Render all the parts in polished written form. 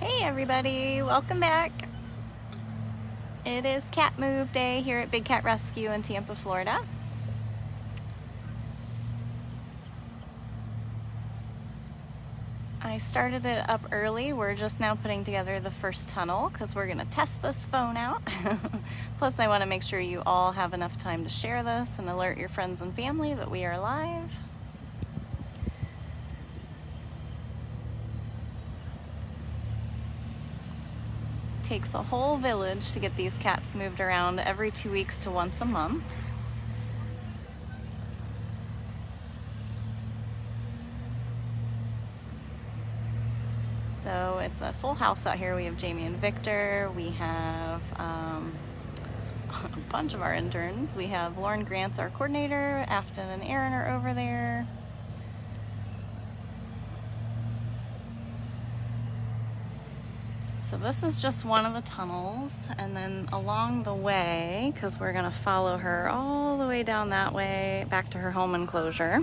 Hey everybody, welcome back. It is cat move day here at Big Cat Rescue in Tampa, Florida. I started it up early. We're just now putting together the first tunnel because we're gonna test this phone out. Plus I want to make sure you all have enough time to share this and alert your friends and family that we are live. Takes a whole village to get these cats moved around every 2 weeks to once a month. So it's a full house out here. We have Jamie and Victor. We have a bunch of our interns. We have Lauren Grant's our coordinator. Afton and Aaron are over there. So this is just one of the tunnels, and then along the way, because we're gonna follow her all the way down that way back to her home enclosure.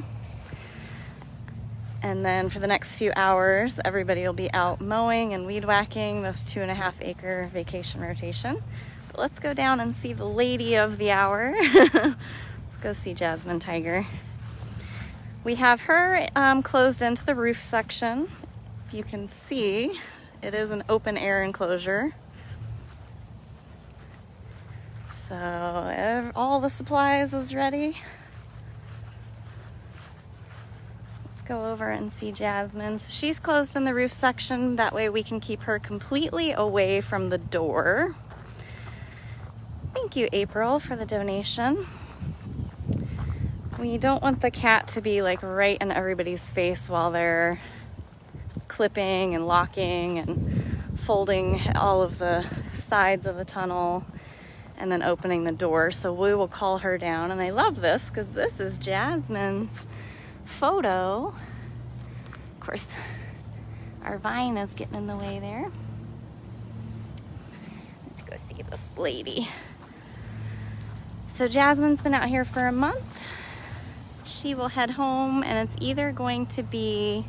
And then for the next few hours, everybody will be out mowing and weed whacking this 2.5 acre vacation rotation. But let's go down and see the lady of the hour. Let's go see Jasmine Tiger. We have her closed into the roof section. If you can see, it is an open air enclosure. So all the supplies is ready. Let's go over and see Jasmine. So she's closed in the roof section. That way we can keep her completely away from the door. Thank you, April, for the donation. We don't want the cat to be like right in everybody's face while they're clipping and locking and folding all of the sides of the tunnel and then opening the door. So we will call her down. And I love this because this is Jasmine's photo. Of course, our vine is getting in the way there. Let's go see this lady. So Jasmine's been out here for a month. She will head home, and it's either going to be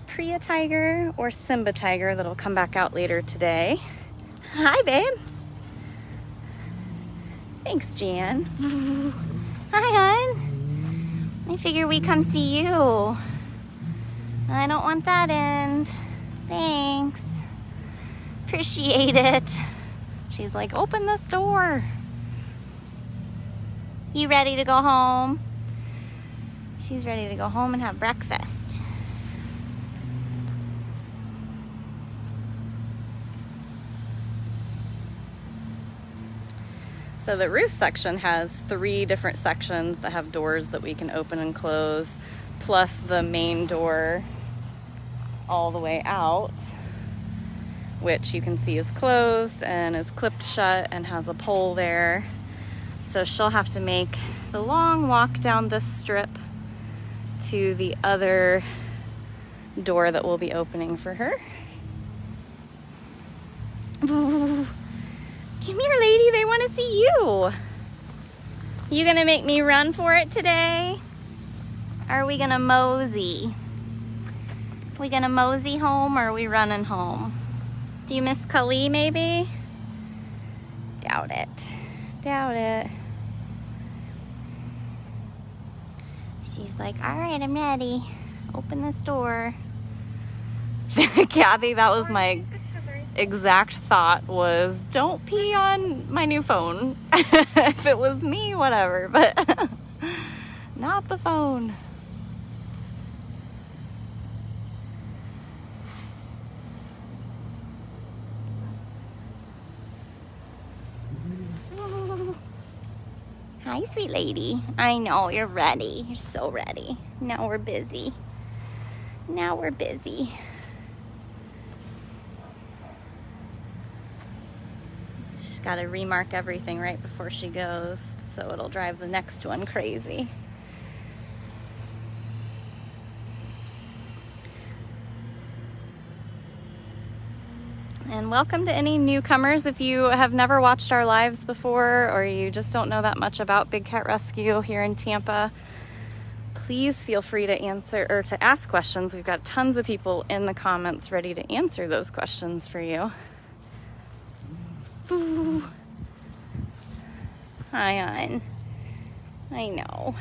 Priya Tiger or Simba Tiger that'll come back out later today. Hi, babe. Thanks, Jan. Hi, hon. I figure we come see you. I don't want that end. Thanks. Appreciate it. She's like, open this door. You ready to go home? She's ready to go home and have breakfast. So the roof section has 3 different sections that have doors that we can open and close, plus the main door all the way out, which you can see is closed and is clipped shut and has a pole there. So she'll have to make the long walk down this strip to the other door that we'll be opening for her. Ooh. Come here, lady, they want to see you. You gonna make me run for it today? Or are we gonna mosey? We gonna mosey home, or are we running home? Do you miss Kali, maybe? Doubt it. Doubt it. She's like, all right, I'm ready. Open this door. Kathy, that was my exact thought, was don't pee on my new phone. If it was me, whatever, but not the phone. Ooh. Hi, sweet lady. I know, you're ready. You're so ready. Now we're busy. Now we're busy. She's got to remark everything right before she goes, so it'll drive the next one crazy. And welcome to any newcomers. If you have never watched our lives before, or you just don't know that much about Big Cat Rescue here in Tampa, please feel free to answer or to ask questions. We've got tons of people in the comments ready to answer those questions for you. Ooh. Hi, on. I know.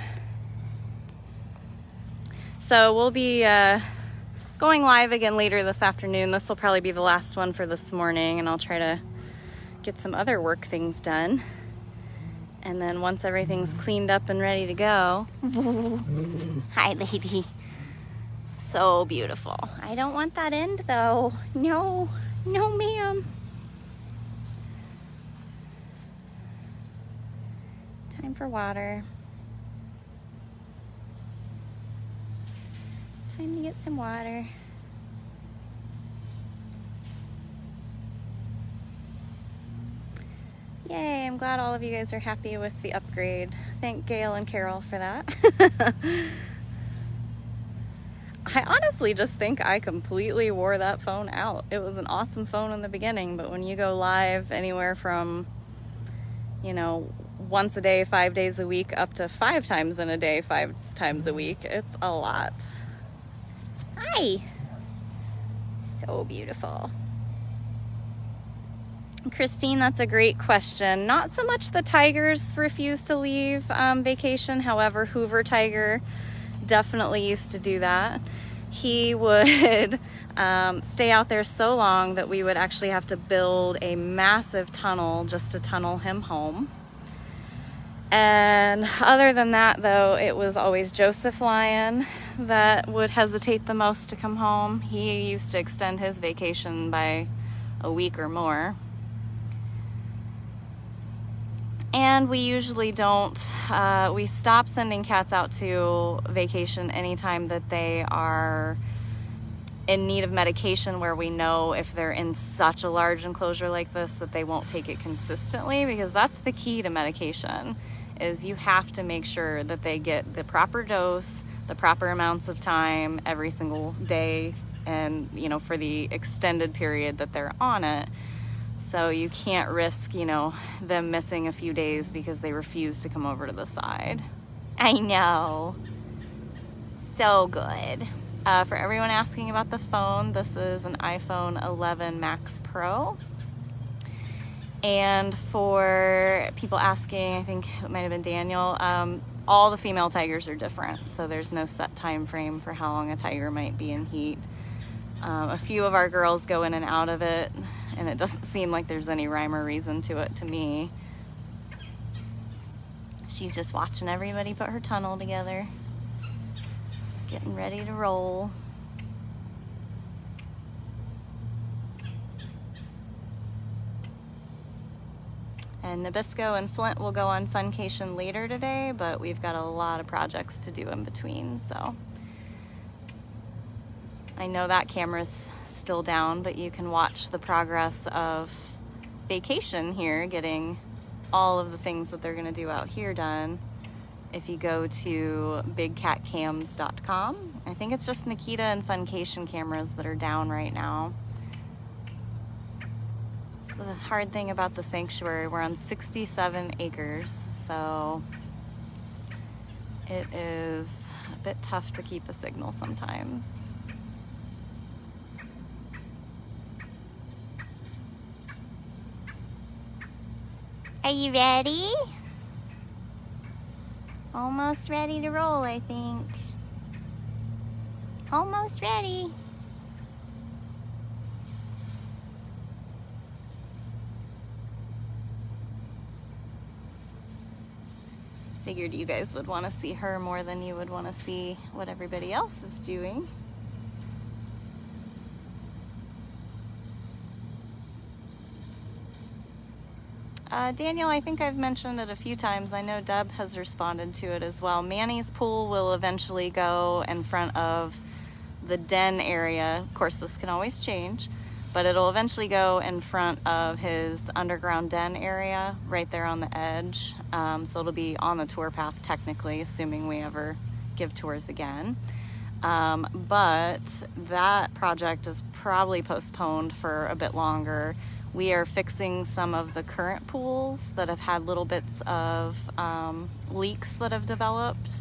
So we'll be going live again later this afternoon. This will probably be the last one for this morning, and I'll try to get some other work things done. And then once everything's cleaned up and ready to go. Hi, lady. So beautiful. I don't want that end though. No, no ma'am. Time for water. Time to get some water. Yay, I'm glad all of you guys are happy with the upgrade. Thank Gail and Carol for that. I honestly just think I completely wore that phone out. It was an awesome phone in the beginning, but when you go live anywhere from, you know, once a day, 5 days a week, up to 5 times in a day, 5 times a week, it's a lot. Hi. So beautiful. Christine, that's a great question. Not so much the tigers refuse to leave vacation. However, Hoover Tiger definitely used to do that. He would stay out there so long that we would actually have to build a massive tunnel just to tunnel him home. And other than that, though, it was always Joseph Lion that would hesitate the most to come home. He used to extend his vacation by a week or more. And we usually don't, we stop sending cats out to vacation anytime that they are in need of medication, where we know if they're in such a large enclosure like this that they won't take it consistently, because that's the key to medication, is you have to make sure that they get the proper dose, the proper amounts of time every single day, and, you know, for the extended period that they're on it. So you can't risk, you know, them missing a few days because they refuse to come over to the side. I know. So good. For everyone asking about the phone, this is an iPhone 11 Max Pro. And for people asking, I think it might have been Daniel, all the female tigers are different. So there's no set time frame for how long a tiger might be in heat. A few of our girls go in and out of it, and it doesn't seem like there's any rhyme or reason to it to me. She's just watching everybody put her tunnel together, getting ready to roll. And Nabisco and Flint will go on funcation later today, but we've got a lot of projects to do in between, so. I know that camera's still down, but you can watch the progress of vacation here, getting all of the things that they're gonna do out here done if you go to bigcatcams.com. I think it's just Nikita and Funcation cameras that are down right now. It's the hard thing about the sanctuary. We're on 67 acres, so it is a bit tough to keep a signal sometimes. Are you ready? Almost ready to roll, I think. Almost ready. Figured you guys would want to see her more than you would want to see what everybody else is doing. Daniel, I think I've mentioned it a few times. I know Deb has responded to it as well. Manny's pool will eventually go in front of the den area. Of course, this can always change, but it'll eventually go in front of his underground den area right there on the edge. So it'll be on the tour path technically, assuming we ever give tours again. But that project is probably postponed for a bit longer. We are fixing some of the current pools that have had little bits of leaks that have developed,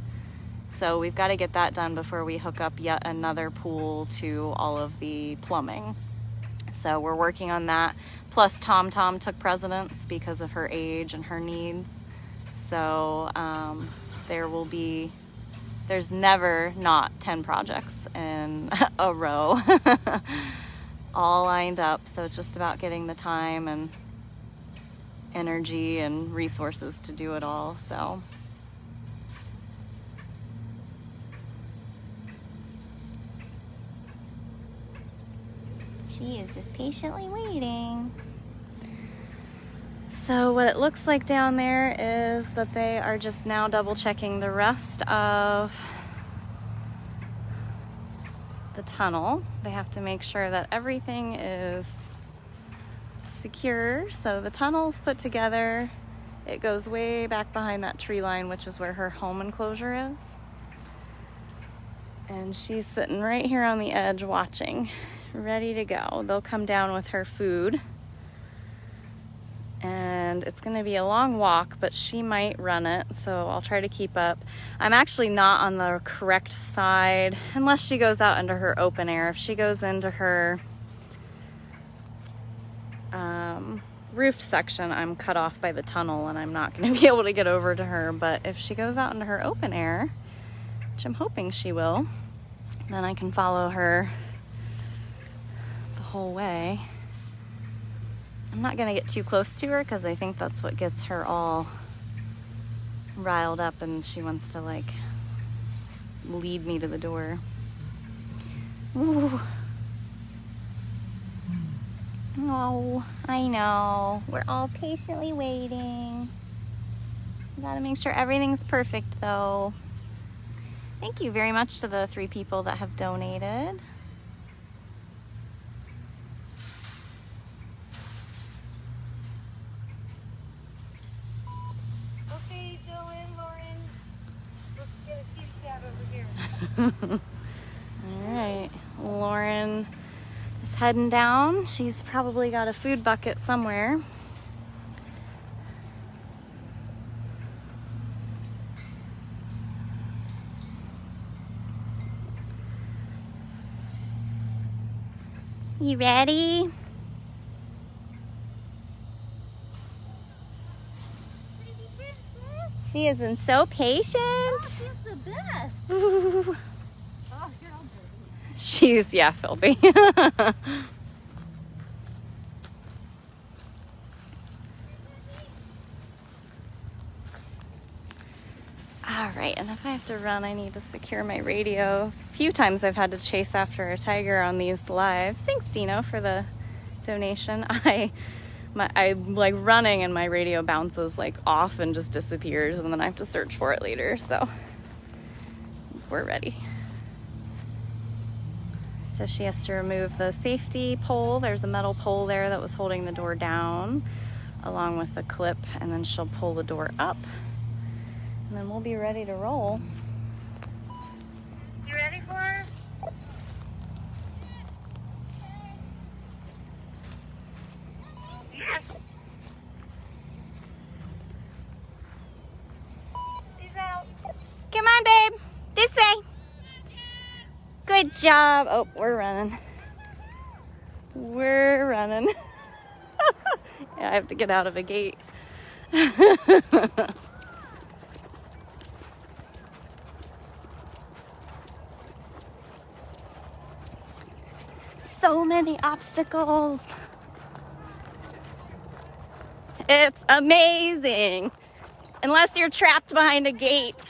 So we've got to get that done before we hook up yet another pool to all of the plumbing. So we're working on that. Plus Tom took precedence because of her age and her needs. So there's never not 10 projects in a row all lined up. So it's just about getting the time and energy and resources to do it all. So she is just patiently waiting. So what it looks like down there is that they are just now double checking the rest of the tunnel. They have to make sure that everything is secure. So the tunnel's put together. It goes way back behind that tree line, which is where her home enclosure is. And she's sitting right here on the edge watching, ready to go. They'll come down with her food. And it's going to be a long walk, but she might run it, so I'll try to keep up. I'm actually not on the correct side unless she goes out into her open air. If she goes into her roof section, I'm cut off by the tunnel and I'm not going to be able to get over to her. But if she goes out into her open air, which I'm hoping she will, then I can follow her the whole way. I'm not going to get too close to her because I think that's what gets her all riled up and she wants to like lead me to the door. Ooh. Oh, I know. We're all patiently waiting. Gotta make sure everything's perfect though. Thank you very much to the 3 people that have donated. All right, Lauren is heading down. She's probably got a food bucket somewhere. You ready? She has been so patient. Oh, she's the best. Ooh. Oh, you're all dirty. She's, yeah, filthy. All right, and if I have to run, I need to secure my radio. A few times I've had to chase after a tiger on these lives. Thanks, Dino, for the donation. I'm like running and my radio bounces like off and just disappears, and then I have to search for it later. So we're ready. So she has to remove the safety pole. There's a metal pole there that was holding the door down, along with the clip, and then she'll pull the door up, and then we'll be ready to roll. You ready for her? Yes. She's out. Come on, babe. This way. Good job. Oh, we're running. We're running. Yeah, I have to get out of a gate. So many obstacles. It's amazing. Unless you're trapped behind a gate.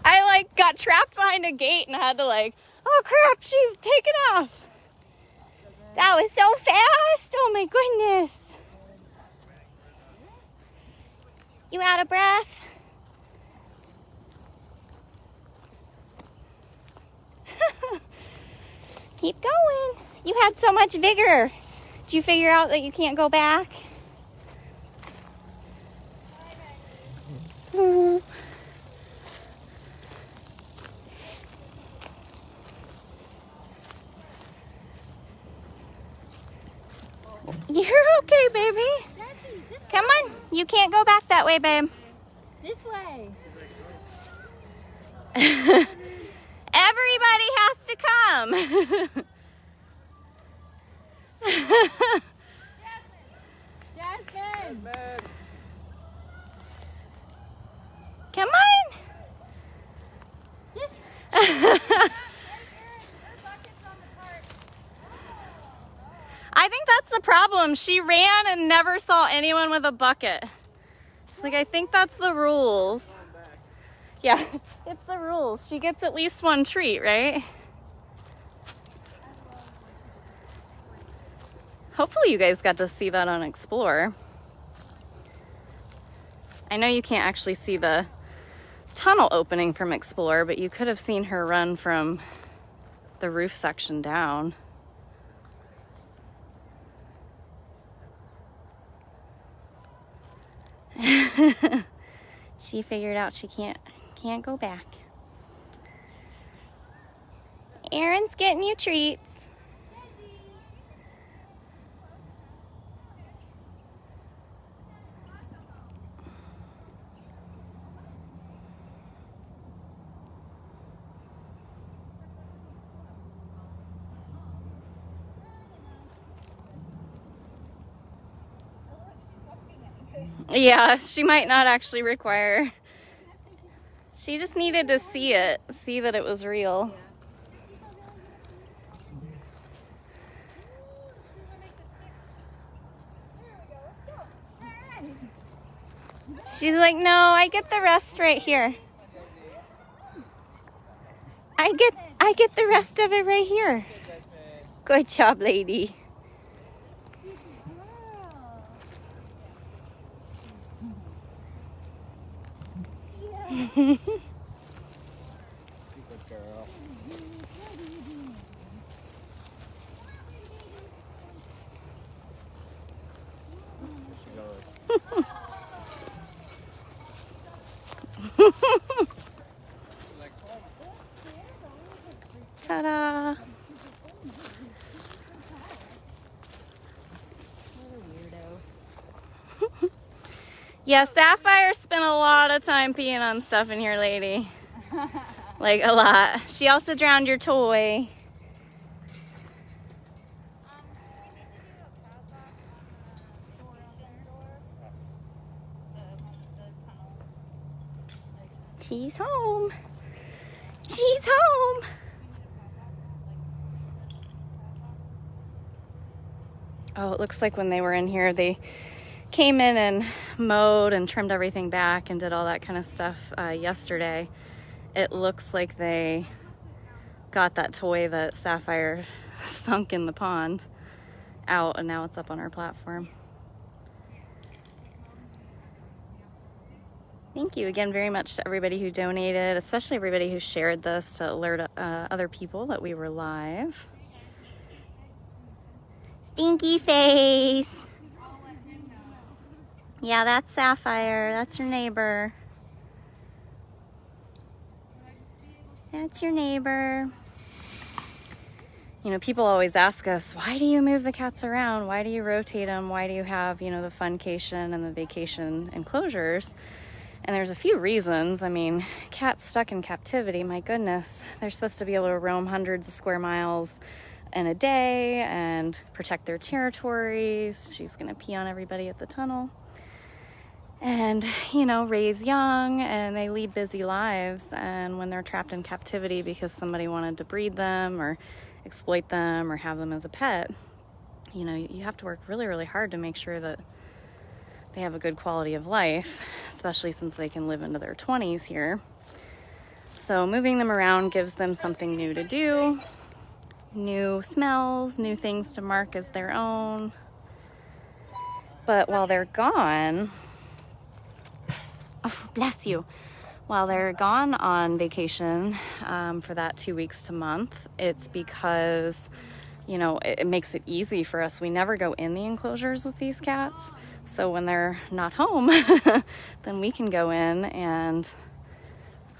I like got trapped behind a gate and had to like, oh crap, she's taken off. That was so fast. Oh my goodness. You out of breath? Keep going. You had so much vigor. Did you figure out that you can't go back? You're okay, baby. Jessie, Come on. You can't go back that way, babe. this way. Everybody has to come. Jasmine! Come on. I think that's the problem. She ran and never saw anyone with a bucket. She's like, I think that's the rules. Yeah, it's the rules. She gets at least one treat, right? Hopefully you guys got to see that on Explore. I know you can't actually see the tunnel opening from Explore, but you could have seen her run from the roof section down. She figured out she can't go back. Erin's getting you treats. Yeah, she might not actually require. She just needed to see that it was real. She's like, no, I get the rest right here. I get the rest of it right here. Good job, lady. Good girl. Ta-da! Yeah, Sapphire spent a lot of time peeing on stuff in here, lady. Like, a lot. She also drowned your toy. She's home. She's home. Oh, it looks like when they were in here, they came in and mowed and trimmed everything back and did all that kind of stuff yesterday. It looks like they got that toy that Sapphire sunk in the pond out, and now it's up on our platform. Thank you again very much to everybody who donated, especially everybody who shared this to alert other people that we were live. Stinky face. Yeah, that's Sapphire. That's your neighbor. That's your neighbor. You know, people always ask us, why do you move the cats around? Why do you rotate them? Why do you have, you know, the funcation and the vacation enclosures? And there's a few reasons. I mean, cats stuck in captivity, my goodness. They're supposed to be able to roam hundreds of square miles in a day and protect their territories. She's gonna pee on everybody at the tunnel. And, you know, raise young, and they lead busy lives. And when they're trapped in captivity because somebody wanted to breed them or exploit them or have them as a pet, you know, you have to work really, really hard to make sure that they have a good quality of life, especially since they can live into their 20s here. So moving them around gives them something new to do, new smells, new things to mark as their own. But while they're gone, oh, bless you. While they're gone on vacation for that 2 weeks to month, it's because, you know, it makes it easy for us. We never go in the enclosures with these cats. So when they're not home, then we can go in and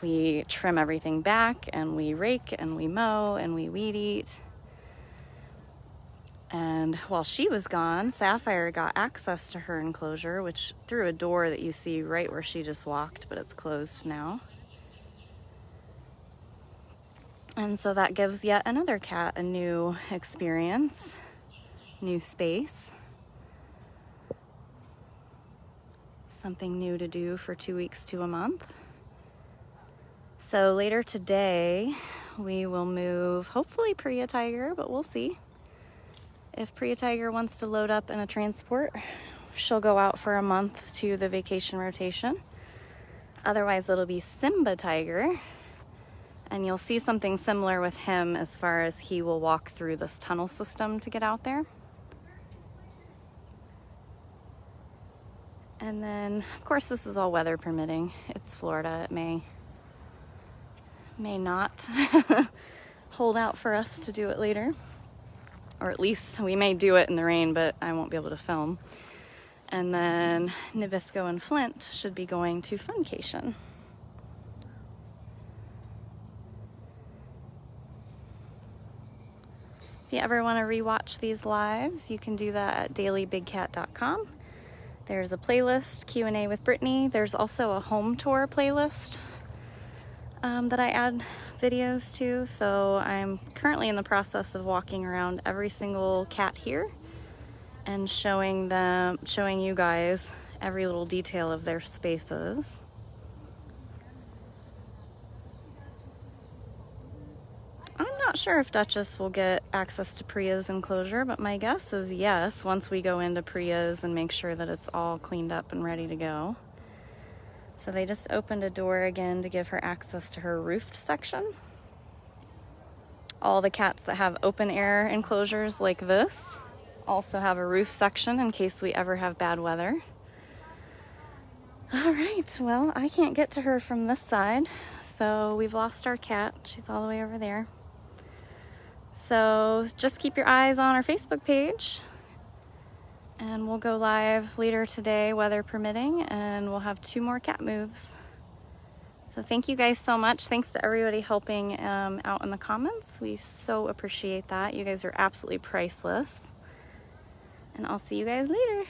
we trim everything back and we rake and we mow and we weed eat. And while she was gone, Sapphire got access to her enclosure, which through a door that you see right where she just walked, but it's closed now. And so that gives yet another cat a new experience, new space, something new to do for 2 weeks to a month. So later today, we will move, hopefully Priya Tiger, but we'll see. If Priya Tiger wants to load up in a transport, she'll go out for a month to the vacation rotation. Otherwise, it'll be Simba Tiger. And you'll see something similar with him as far as he will walk through this tunnel system to get out there. And then, of course, this is all weather permitting. It's Florida. It may not hold out for us to do it later. Or at least we may do it in the rain, but I won't be able to film. And then Nabisco and Flint should be going to Funcation. If you ever want to rewatch these lives, you can do that at dailybigcat.com. There's a playlist, Q&A with Brittany. There's also a home tour playlist that I add videos to. So I'm currently in the process of walking around every single cat here and showing you guys every little detail of their spaces. I'm not sure if Duchess will get access to Priya's enclosure, but my guess is yes, once we go into Priya's and make sure that it's all cleaned up and ready to go. So they just opened a door again to give her access to her roofed section. All the cats that have open air enclosures like this also have a roof section in case we ever have bad weather. All right, well, I can't get to her from this side, so we've lost our cat. She's all the way over there. So just keep your eyes on our Facebook page, and we'll go live later today, weather permitting, and we'll have 2 more cat moves. So thank you guys so much. Thanks to everybody helping out in the comments. We so appreciate that. You guys are absolutely priceless. And I'll see you guys later.